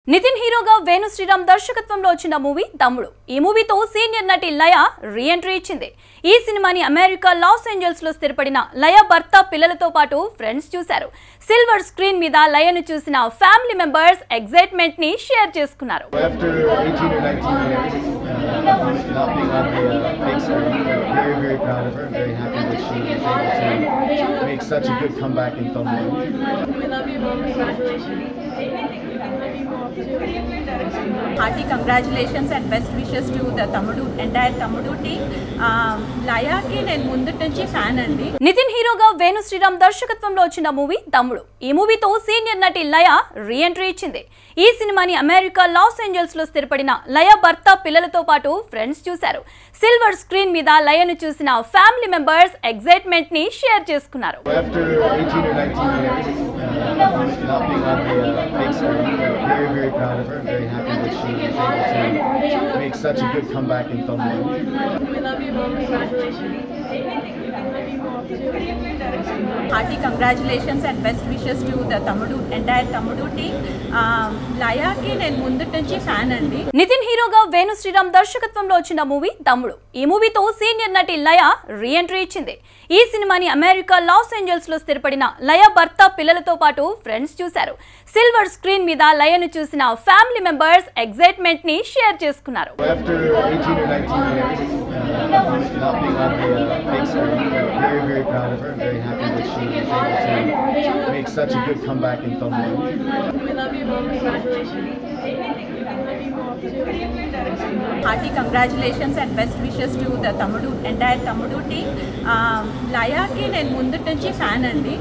నితిన్ హీరోగా వేణు శ్రీరామ్ దర్శకత్వంలో వచ్చిన మూవీ తమ్ముడు. ఈ మూవీతో సీనియర్ నటి లయ రీ ఎంట్రీ ఇచ్చింది. ఈ సినిమాని అమెరికా లాస్ ఏంజల్స్ లో స్థిరపడిన లయ భర్త పిల్లలతో పాటు ఫ్రెండ్స్ చూశారు. సిల్వర్ స్క్రీన్ మీద లయను చూసిన ఫ్యామిలీ మెంబర్స్ ఎక్సైట్మెంట్ ని షేర్ చేసుకున్నారు. Hearty congratulations and best wishes to the entire Tammudu team. Laya ki నేను ముందు నుంచి ఫ్యాన్ అండి. నితిన్ హీరోగా వేణు శ్రీరామ్ దర్శకత్వంలో వచ్చిన మూవీ తమ్ముడు. ఈ మూవీతో సీనియర్ నటి లయ రీ ఎంట్రీ ఇచ్చింది. ఈ సినిమాని అమెరికా లాస్ ఏంజల్స్ లో స్థిరపడిన లయ భర్త పిల్లలతో పాటు ఫ్రెండ్స్ చూశారు. సిల్వర్ స్క్రీన్ మీద లయను చూసిన ఫ్యామిలీ మెంబర్స్ ఎక్సైట్మెంట్ ని షేర్ చేసుకున్నారు. Very proud of her. Very happy that she was able to make such a good comeback in Tamil. We love you both. Congratulations. Hearty congratulations and best wishes to the entire Tammudu team. Laya ki నేను ముందు నుంచి fan అండి. నితిన్ హీరోగా వేణు శ్రీరామ్ దర్శకత్వంలో వచ్చిన movie తమ్ముడు. ఈ మూవీతో సీనియర్ నటి లయ రీ ఎంట్రీ ఇచ్చింది. ఈ సినిమాని అమెరికా లాస్ ఏంజల్స్ లో స్థిరపడిన లయ భర్త పిల్లలతో పాటు ఫ్రెండ్స్ చూశారు. సిల్వర్ స్క్రీన్ మీద లయను చూసిన ఫ్యామిలీ మెంబర్స్ ఎక్సైట్మెంట్ ని షేర్ చేసుకున్నారు. Very proud of her. Very happy that she was able to make such a good comeback in Tamil. We love you both. Congratulations. Hearty congratulations and best wishes to the entire Tammudu team. Laya ki నేను ముందు నుంచి fan అండి.